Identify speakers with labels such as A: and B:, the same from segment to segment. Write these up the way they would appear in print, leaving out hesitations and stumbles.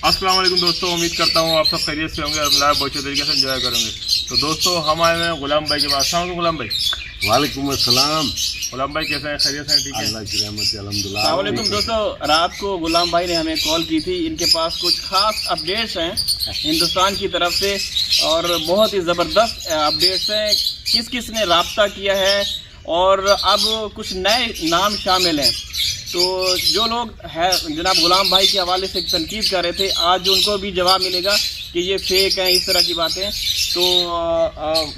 A: अस्सलाम वालेकुम दोस्तों, उम्मीद करता हूँ आप सब खैरियत से होंगे और लाइव बहुत अच्छे तरीके से एंजॉय करेंगे। तो दोस्तों हम आए हैं गुलाम भाई के पास। अस्सलाम वालेकुम गुलाम भाई।
B: वालेकुम अस्सलाम।
A: गुलाम भाई कैसे हैं? खैरियत से? ठीक है,
B: अल्लाह की रहमत से अल्हम्दुलिल्लाह।
C: अस्सलाम वालेकुम दोस्तों, रात को गुलाम भाई ने हमें कॉल की थी। इनके पास कुछ खास अपडेट्स हैं हिंदुस्तान की तरफ से और बहुत ही ज़बरदस्त अपडेट्स हैं। किस किस ने रब्ता किया है और अब कुछ नए नाम शामिल हैं। तो जो लोग है जनाब गुलाम भाई के हवाले से तनकीद कर रहे थे, आज उनको भी जवाब मिलेगा कि ये फेक है, इस तरह की बातें। तो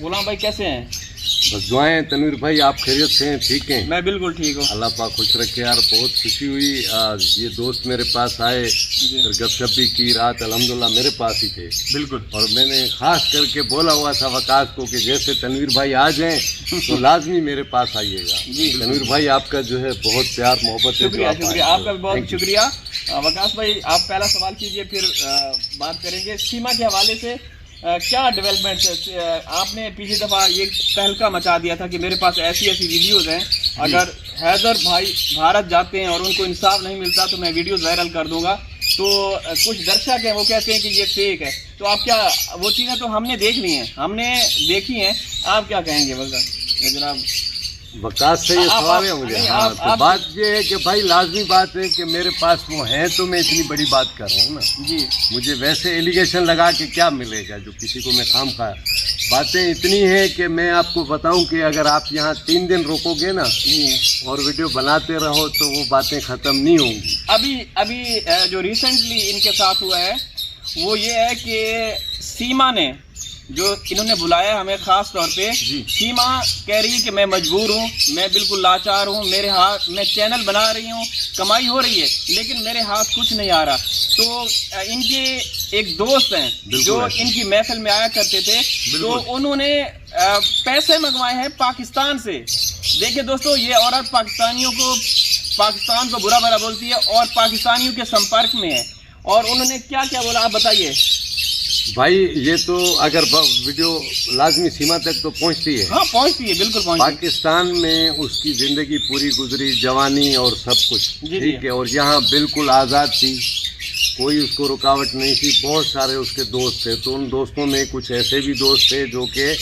C: गुलाम भाई कैसे हैं?
B: बस दुआएं। तनवीर भाई आप खैरियत से हैं? ठीक हैं?
C: मैं बिल्कुल ठीक हूँ।
B: अल्लाह पाक खुश रखे यार। बहुत खुशी हुई ये दोस्त मेरे पास आए, फिर गपशप भी की। रात अल्हम्दुलिल्लाह मेरे पास ही थे।
A: बिल्कुल।
B: और मैंने खास करके बोला हुआ था वकास को कि जैसे तनवीर भाई आ जाएं तो लाजमी मेरे पास आइएगा। तनवीर भाई आपका जो है बहुत प्यार मोहब्बत है।
C: शुक्रिया शुक्रिया, आपका भी बहुत शुक्रिया। वकास भाई आप पहला सवाल कीजिए, फिर बात करेंगे सीमा के हवाले से। क्या डेवलपमेंट है? आपने पिछली दफ़ा ये तहलका मचा दिया था कि मेरे पास ऐसी ऐसी वीडियोज़ हैं, अगर हैदर भाई भारत जाते हैं और उनको इंसाफ नहीं मिलता तो मैं वीडियोज़ वायरल कर दूंगा। तो कुछ दर्शक हैं वो कहते हैं कि ये फेक है। तो आप क्या, वो चीज़ें तो हमने देख ली हैं, हमने देखी हैं, आप क्या कहेंगे वजह जनाब?
B: वकास से ये सवाल है मुझे। हाँ, तो बात ये है कि भाई लाजमी बात है कि मेरे पास वो हैं तो मैं इतनी बड़ी बात कर रहा हूँ ना जी। मुझे वैसे एलिगेशन लगा के क्या मिलेगा जो किसी को मैं खाम खा। बातें इतनी है कि मैं आपको बताऊं कि अगर आप यहाँ 3 दिन रुकोगे ना और वीडियो बनाते रहो तो वो बातें ख़त्म नहीं होंगी।
C: अभी जो रिसेंटली इनके साथ हुआ है वो ये है कि सीमा ने जो इन्होंने बुलाया हमें ख़ास तौर पे, सीमा कह रही है कि मैं मजबूर हूँ, मैं बिल्कुल लाचार हूँ, मेरे हाथ, मैं चैनल बना रही हूँ, कमाई हो रही है लेकिन मेरे हाथ कुछ नहीं आ रहा। तो इनके एक दोस्त हैं जो इनकी महफिल में आया करते थे, तो उन्होंने पैसे मंगवाए हैं पाकिस्तान से। देखिए दोस्तों, ये औरत पाकिस्तान को बुरा भला बोलती है और पाकिस्तानियों के संपर्क में है। और उन्होंने क्या क्या बोला आप बताइए
B: भाई। ये तो अगर वीडियो लाजमी सीमा तक तो पहुंचती है।
C: हाँ पहुंचती है, बिल्कुल पहुंचती है।
B: पाकिस्तान में उसकी ज़िंदगी पूरी गुजरी, जवानी और सब कुछ ठीक है, और यहाँ बिल्कुल आज़ाद थी, कोई उसको रुकावट नहीं थी। बहुत सारे उसके दोस्त थे, तो उन दोस्तों में कुछ ऐसे भी दोस्त थे जो कि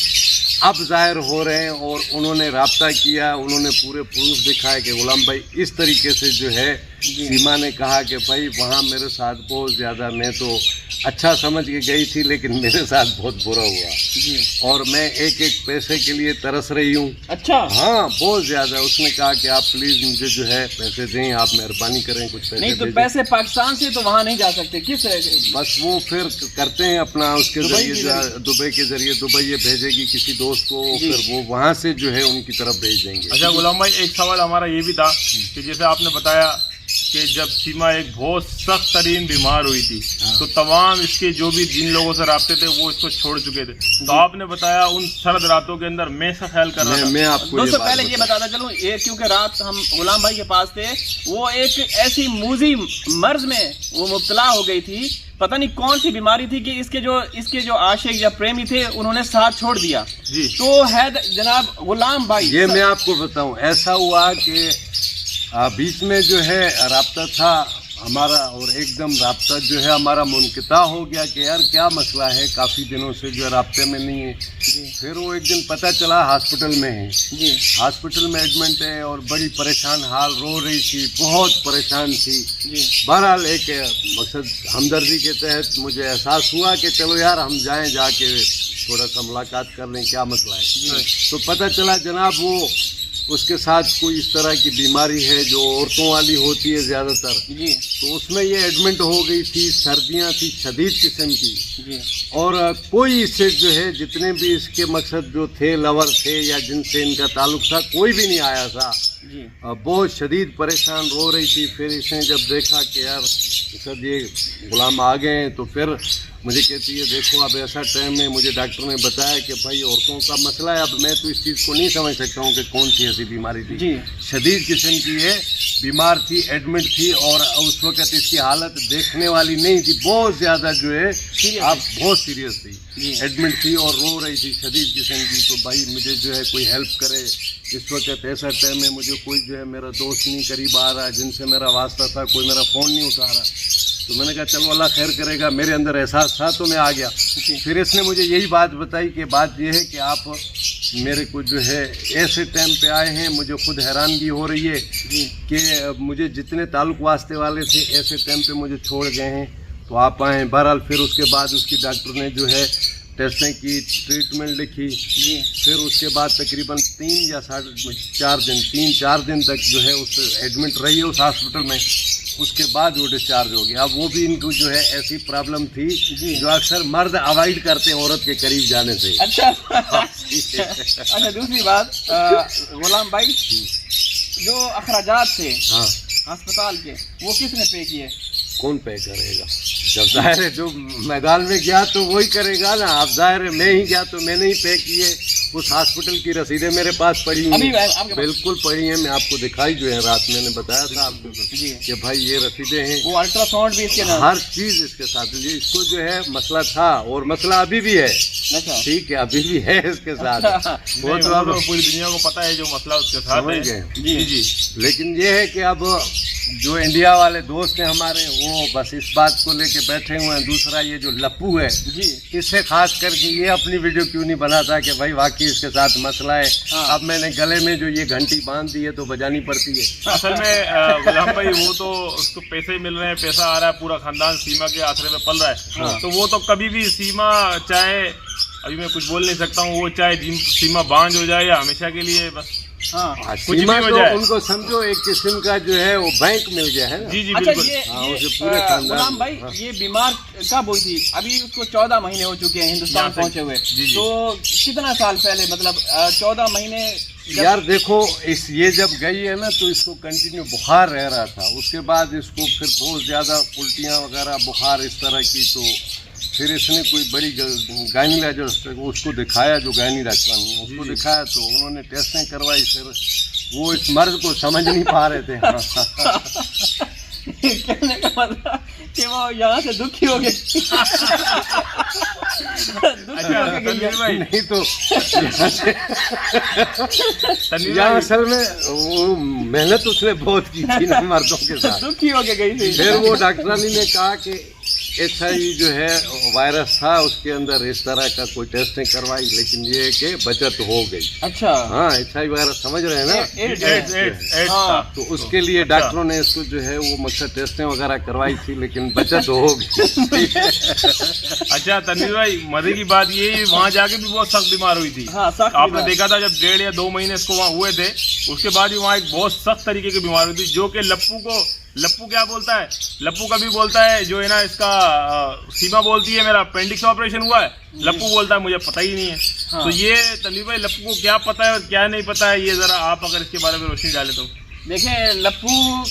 B: अब ज़ाहिर हो रहे हैं और उन्होंने रब्ता किया, उन्होंने पूरे प्रूफ दिखाए कि गुलाम भाई इस तरीके से जो है। सीमा ने कहा कि भाई वहाँ मेरे साथ बहुत ज़्यादा, मैं तो अच्छा समझ के गई थी लेकिन मेरे साथ बहुत बुरा हुआ और मैं एक एक पैसे के लिए तरस रही हूँ।
C: अच्छा?
B: हाँ बहुत ज़्यादा। उसने कहा कि आप प्लीज़ मुझे जो है पैसे दें, आप मेहरबानी करें, कुछ पैसे
C: नहीं तो पैसे पाकिस्तान से तो वहाँ नहीं जा सकते, किस तरह से?
B: बस वो फिर करते हैं अपना उसके जरिए, दुबई के जरिए। दुबई ये भेजेगी किसी दोस्त को, फिर वो वहाँ से जो है उनकी तरफ भेज देंगे।
A: अच्छा गुलाम भाई, एक सवाल हमारा ये भी था कि जैसे आपने बताया कि जब सीमा एक बहुत सख्त तरीन बीमार हुई थी तो तमाम इसके जो भी जिन लोगों से राब्ते थे वो इसको छोड़ चुके थे। तो आपने बताया उन सर्द रातों के अंदर मैं सा ख्याल कर रहा था।
B: मैं आपको
C: दोस्तों पहले ये बताता चलूं, ये क्योंकि रात हम गुलाम भाई के पास थे, वो एक ऐसी मूजी मर्ज में वो मुब्तला हो गई थी, पता नहीं कौन सी बीमारी थी कि इसके जो आशिक या प्रेमी थे उन्होंने साथ छोड़ दिया जी। तो है जनाब गुलाम भाई,
B: ये मैं आपको बताऊं, ऐसा हुआ कि बीच में जो है राब्ता था हमारा और एकदम राब्ता जो है हमारा मुनक़ता हो गया कि यार क्या मसला है, काफ़ी दिनों से जो है राब्ते में नहीं है। फिर वो एक दिन पता चला हॉस्पिटल में है जी, हॉस्पिटल में एडमिट है और बड़ी परेशान हाल, रो रही थी, बहुत परेशान थी। बहरहाल एक मकसद हमदर्दी के तहत मुझे एहसास हुआ कि चलो यार हम जाएं, जाके थोड़ा सा मुलाकात कर लें, क्या मसला है। तो पता चला जनाब वो उसके साथ कोई इस तरह की बीमारी है जो औरतों वाली होती है ज़्यादातर जी। तो उसमें ये एडमिट हो गई थी, सर्दियाँ थी शदीद किस्म की जी। और कोई इससे जो है जितने भी इसके मकसद जो थे, लवर थे या जिनसे इनका ताल्लुक था, कोई भी नहीं आया था जी। बहुत शदीद परेशान रो रही थी। फिर इसने जब देखा कि यार सर ये गुलाम आ गए हैं तो फिर मुझे कहती है देखो अब ऐसा टाइम है, मुझे डॉक्टर ने बताया कि भाई औरतों का मसला है। अब मैं तो इस चीज़ को नहीं समझ सकता हूँ कि कौन सी ऐसी बीमारी थी जी। शदीद किस्म की है, बीमार थी, एडमिट थी और उस वक्त इसकी हालत देखने वाली नहीं थी, बहुत ज़्यादा जो है आप बहुत सीरियस थी, एडमिट थी और रो रही थी शदीद किस्म की। तो भाई मुझे जो है कोई हेल्प करे, इस वक्त ऐसा टाइम है, मुझे कोई जो है मेरा दोस्त नहीं करीब आ रहा है जिनसे मेरा वास्ता था, कोई मेरा फ़ोन नहीं उठा रहा। तो मैंने कहा चलो अल्लाह खैर करेगा, मेरे अंदर एहसास था तो मैं आ गया। फिर इसने मुझे यही बात बताई कि बात यह है कि आप मेरे को जो है ऐसे टाइम पे आए हैं, मुझे खुद हैरानगी हो रही है कि मुझे जितने ताल्लुक वास्ते वाले थे ऐसे टाइम पे मुझे छोड़ गए हैं, तो आप आए। बहरहाल फिर उसके बाद उसकी डॉक्टर ने जो है टेस्टें की, ट्रीटमेंट लिखी, फिर उसके बाद तकरीबन 3 या 4 दिन तक जो है उस एडमिट रही है उस हॉस्पिटल में। उसके बाद वो डिस्चार्ज हो गया। अब वो भी इनको जो है ऐसी प्रॉब्लम थी जो अक्सर मर्द अवॉइड करते हैं औरत के करीब जाने से।
C: अच्छा अच्छा, दूसरी बात गुलाम भाई, जो अखराजात थे अस्पताल के वो किसने पे किए?
B: कौन पे करेगा? जब जाहिर है जो मैदान में गया तो वही करेगा ना। अब जाहिर है मैं ही गया तो मैंने ही पे किए। उस हॉस्पिटल की रसीदें मेरे पास पड़ी हैं, बिल्कुल पड़ी हैं। मैं आपको दिखाई जो है, रात मैंने बताया था आपको कि भाई ये रसीदें हैं, वो
C: अल्ट्रासाउंड भी इसके नाम,
B: हर चीज़ इसके साथ। ये इसको जो है मसला था और मसला अभी भी है। ठीक है, अभी भी है इसके साथ। वो तो अब
A: पूरी दुनिया को पता है जो मसला उसके साथ है।
B: जी। लेकिन ये है कि अब जो इंडिया वाले दोस्त हैं हमारे, वो बस इस बात को लेके बैठे हुए हैं। दूसरा ये जो लप्पू है इससे खास करके ये अपनी वीडियो क्यों नहीं बनाता कि भाई वाकई इसके साथ मसला है। अब मैंने गले में जो ये घंटी बांध दी है तो बजानी पड़ती है।
A: असल में गुलाम भाई वो तो उसको पैसे मिल रहे हैं, पैसा आ रहा है, पूरा खानदान सीमा के आसरे में पल रहा है। तो वो तो कभी भी सीमा, चाहे अभी मैं कुछ बोल नहीं सकता हूँ, वो चाहे सीमा बांझ हो जाए या हमेशा के लिए बस
B: सीमा तो उनको समझो एक किस्म का जो है वो बैंक मिल गया है ना।
A: जी
C: अच्छा,
A: बिल्कुल।
C: ये पूरे गुलाम भाई ये बीमार कब हुई थी? अभी उसको 14 महीने हो चुके हैं हिंदुस्तान पहुंचे हुए। तो कितना साल पहले, मतलब 14 महीने?
B: यार देखो, ये जब गई है ना तो इसको कंटिन्यू बुखार रह रहा था। उसके बाद इसको फिर बहुत ज़्यादा उल्टियाँ वगैरह, बुखार इस तरह की। तो फिर इसने कोई बड़ी गायनीकोलॉजिस्ट उसको दिखाया, जो गायनी डॉक्टर उसको दिखाया, तो उन्होंने टेस्टें करवाई। फिर वो इस मर्द को समझ नहीं पा रहे थे।
C: कहने का मतलब कि वो यहाँ से दुखी हो गए।
B: नहीं तो यहाँ असल में वो मेहनत उसने बहुत की थी ना मर्दों के साथ,
C: दुखी हो गई थी।
B: फिर वो डॉक्टरानी ने कहा कि HIV जो है वायरस था उसके अंदर, इस तरह का कोई टेस्टिंग करवाई, लेकिन ये है कि बचत हो गई।
C: अच्छा,
B: हाँ, HIV वायरस समझ रहे हैं ना।
C: हाँ।
B: तो उसके लिए डॉक्टरों ने इसको जो है वो मकसद टेस्टें वगैरह करवाई थी, लेकिन बचत हो गई।
A: अच्छा तनवीर भाई, मजे की बात ये, वहाँ जाके भी बहुत सख्त बीमार हुई थी। आपने देखा था जब 1.5 या 2 महीने इसको वहाँ हुए थे, उसके बाद भी वहाँ एक बहुत सख्त तरीके की बीमारी हुई थी, जो कि लप्पू क्या बोलता है, लप्पू कभी बोलता है जो है ना, इसका सीमा बोलती है मेरा अपेंडिक्स ऑपरेशन हुआ है, लप्पू बोलता है मुझे पता ही नहीं है। हाँ। तो ये तनवीर भाई, लप्पू को क्या पता है और क्या नहीं पता है, ये जरा आप अगर इसके बारे में रोशनी डाले तो।
C: देखें, लप्पू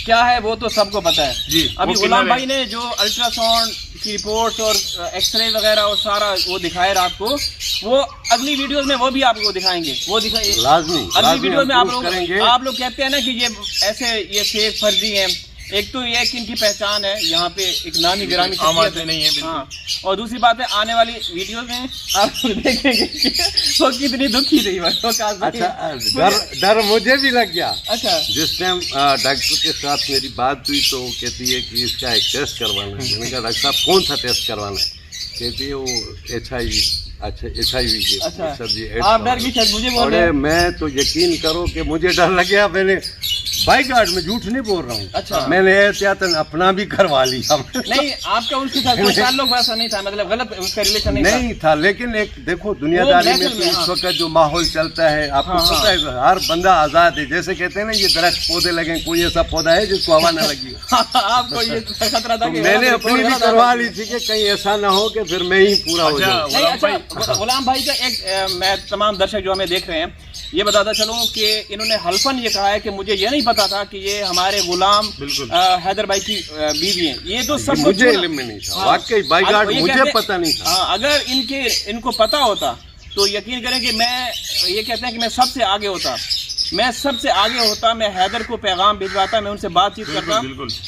C: क्या है वो तो सबको पता है जी। अभी गुलाम भाई ने जो अल्ट्रासाउंड की रिपोर्ट्स और एक्सरे वगैरह और सारा वो दिखाए रात को, वो अगली वीडियोस में वो भी आपको दिखाएंगे। वो दिखाएंगे लाजमी, अगली वीडियो में आप लोग कहते हैं ना कि ये ऐसे ये फेक फर्जी हैं। एक तो ये कि इनकी पहचान है, यहाँ पे एक नामी गिरामी
A: नहीं है।
C: हाँ, और दूसरी बात है आने वाली वीडियो में आप देखेंगे कि वो कितनी दुखी थी।
B: अच्छा, डर मुझे भी लग गया।
C: अच्छा, जिस
B: टाइम डॉक्टर के साथ मेरी बात हुई तो वो कहती है कि इसका एक टेस्ट करवाना है। मैंने कहा डॉक्टर साहब कौन सा टेस्ट करवाना है? कहती है वो HIV। अच्छा, HIV के।
C: अच्छा, आप डर गई मुझे बोल रहे हैं।
B: मैं तो यकीन करो कि मुझे डर लग गया। मैंने बाई गार्ड में झूठ नहीं बोल रहा हूँ।
C: अच्छा,
B: मैंने एहतियातन अपना भी करवा लिया।
C: नहीं, आपका उसके साथ कोई ताल्लुक वैसा नहीं था, मतलब गलत उसका रिलेशन नहीं
B: था। लेकिन एक देखो दुनियादारी में तो इस वक्त जो माहौल चलता है, आपको पता है हर बंदा आजाद है। जैसे कहते हैं ना, ये दरख्त पौधे लगे, कोई ऐसा पौधा है जिसको हवा न लगी।
C: आपको ये खतरा था कि
B: मैंने अपनी भी करवा ली थी कि कहीं ऐसा ना हो कि फिर मैं ही पूरा हो
C: जाऊं। गुलाम भाई का एक मैं तमाम दर्शक जो हमें देख रहे हैं ये बताता चलूं कि इन्होंने हल्फन ये कहा है कि मुझे ये नहीं पता था कि ये हमारे गुलाम हैदर भाई की बीवी हैं। ये तो सब
B: मुझे इल्म में नहीं था, वाकई बाई गार्ड मुझे पता नहीं था।
C: अगर इनको पता होता तो यकीन करें कि मैं, ये कहते हैं कि मैं सबसे आगे होता, मैं हैदर को पैगाम भिजवाता, मैं उनसे बातचीत करता।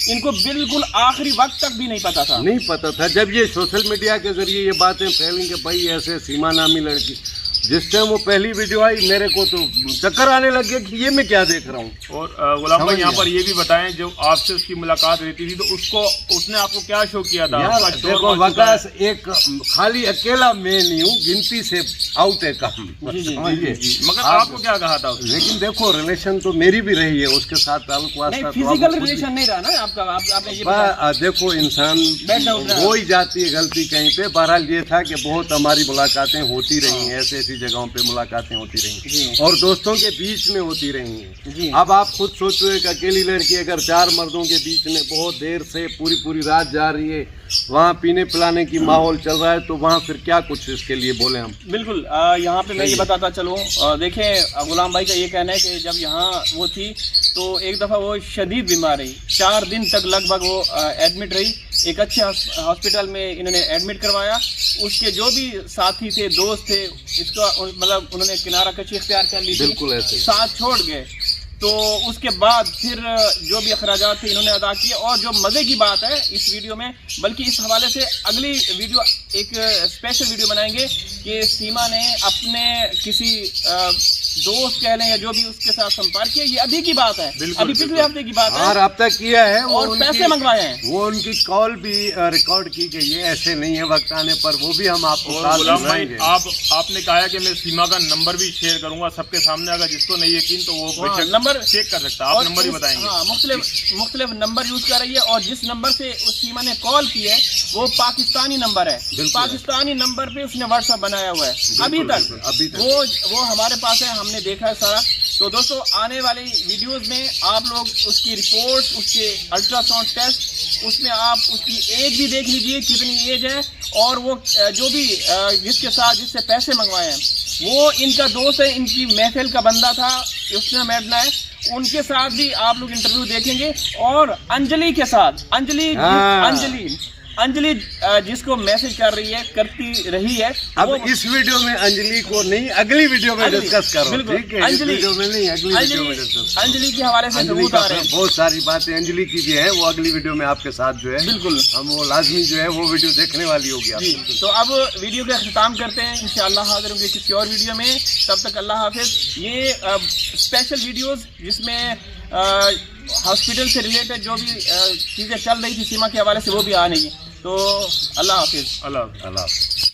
C: इनको बिल्कुल आखिरी वक्त तक भी नहीं पता था।
B: जब ये सोशल मीडिया के जरिए ये बातें फैलेंगे, भाई ऐसे सीमा नामी लड़की, जिस टाइम वो पहली वीडियो आई मेरे को तो चक्कर आने लग गया कि ये मैं क्या देख रहा हूँ।
A: और गुलाम भाई
B: समझ
A: यहाँ
B: गया।
A: पर ये भी बताएं, जब आपसे उसकी मुलाकात रहती थी तो उसने आपको क्या शो किया था?
B: यार
A: आपका शोर
B: देखो
A: मच चुका है।
B: वकास एक खाली अकेला मैं नहीं हूँ, गिनती से आउट है काम, समझिए।
A: मगर
B: आप-
A: आपको क्या कहा था उसने?
B: लेकिन देखो रिलेशन तो मेरी भी रही है, उसके साथ ताल्लुक
C: नहीं,
B: वास्ता तो
C: फिजिकल
B: आपको खुद
C: रिलेशन नहीं रहा ना आपका, आपने ये
B: देखो इंसान
C: बैठा उठा।
B: हो ही जाती है गलती कहीं पे। बहरहाल ये था कि बहुत हमारी मुलाकातें होती रही हैं, ऐसी ऐसी जगहों पे मुलाकातें होती रही
C: जी।
B: हैं और दोस्तों के बीच में होती रही हैं।
C: जी।
B: अब आप खुद सोचो, एक अकेली लड़की अगर 4 मर्दों के बीच में बहुत देर से पूरी रात जा रही है, वहाँ पीने पिलाने की माहौल चल रहा है, तो वहाँ फिर क्या कुछ इसके लिए बोले हम।
C: बिल्कुल यहाँ पे मैं ये बताता चलूँ, देखें गुलाम भाई का ये कहना है कि जब यहाँ वो थी तो एक दफ़ा वो शदीद बीमार रही, 4 दिन तक लगभग वो एडमिट रही। एक अच्छे हॉस्पिटल में इन्होंने एडमिट करवाया। उसके जो भी साथी थे, दोस्त थे, इसका मतलब उन्होंने किनारा कशी इख्तियार कर ली थी,
B: बिल्कुल ऐसे ही।
C: साथ छोड़ गए। तो उसके बाद फिर जो भी अखराजात थे इन्होंने अदा किए। और जो मज़े की बात है इस वीडियो में, बल्कि इस हवाले से अगली वीडियो एक स्पेशल वीडियो बनाएंगे कि सीमा ने अपने किसी दोस्त कह लें या जो भी उसके साथ संपर्क किया। ये अभी की बात है,
A: बिल्कुल,
C: अभी पिछले हफ्ते की बात
B: हाँ
C: है।
B: रब्ता किया है वो,
C: और पैसे मंगवाए हैं।
B: वो उनकी कॉल भी रिकॉर्ड की गई है, ऐसे नहीं है वक्त आने पर, वो भी हम आपको
A: और
B: साथ
A: गुलाम भाई
B: सुनाएंगे।
A: आपने कहा है कि मैं सीमा का नंबर भी शेयर करूंगा सबके सामने, अगर जिसको नहीं यकीन तो वो
C: हाँ,
A: बेशक
C: नंबर
A: चेक कर सकता है। आप नंबर ही बताएंगे।
C: हाँ, मुख्तलिफ नंबर यूज कर रही है और जिस नंबर से उस सीमा ने कॉल की है वो पाकिस्तानी नंबर है।
B: बिल्कुल।
C: पाकिस्तानी नंबर पे उसने व्हाट्सएप बनाया हुआ है अभी
B: अभी
C: तक।
B: तक।
C: वो हमारे पास है, हमने देखा है सारा। तो दोस्तों आने वाली वीडियोस में आप लोग उसकी रिपोर्ट, उसके अल्ट्रासाउंड टेस्ट, उसमें आप उसकी एज भी देख लीजिए कितनी एज है, और वो जो भी जिसके साथ जिससे पैसे मंगवाए हैं वो इनका दोस्त है, इनकी महफिल का बंदा था, उसने मैडना है। उनके साथ भी आप लोग इंटरव्यू देखेंगे। और अंजलि के साथ, अंजलि जिसको मैसेज कर रही है, करती रही है।
B: अब इस वीडियो में अंजलि को नहीं, अगली वीडियो में डिस्कस करो,
C: बिल्कुल।
B: ठीक है? इस वीडियो में नहीं, अगली वीडियो में डिस्कस करो।
C: अंजलि के हवाले से
B: अंजलि
C: सबूत
B: का
C: आ रहे हैं।
B: बहुत सारी बातें अंजलि की भी है, वो अगली वीडियो में आपके साथ जो है
C: बिल्कुल।
B: हम वो लाजमी जो है वो वीडियो देखने वाली होगी
C: जी,
B: आपको।
C: तो अब वीडियो का अख्ताम करते हैं। इंशाअल्लाह हाजिर होंगे किसी और वीडियो में। तब तक अल्लाह हाफिज। ये स्पेशल वीडियोस जिसमें हॉस्पिटल से रिलेटेड जो भी चीज़ें चल रही थी सीमा के हवाले से वो भी आ रही हैं। तो अल्लाह हाफिज।
A: अल्लाह
B: अल्लाह।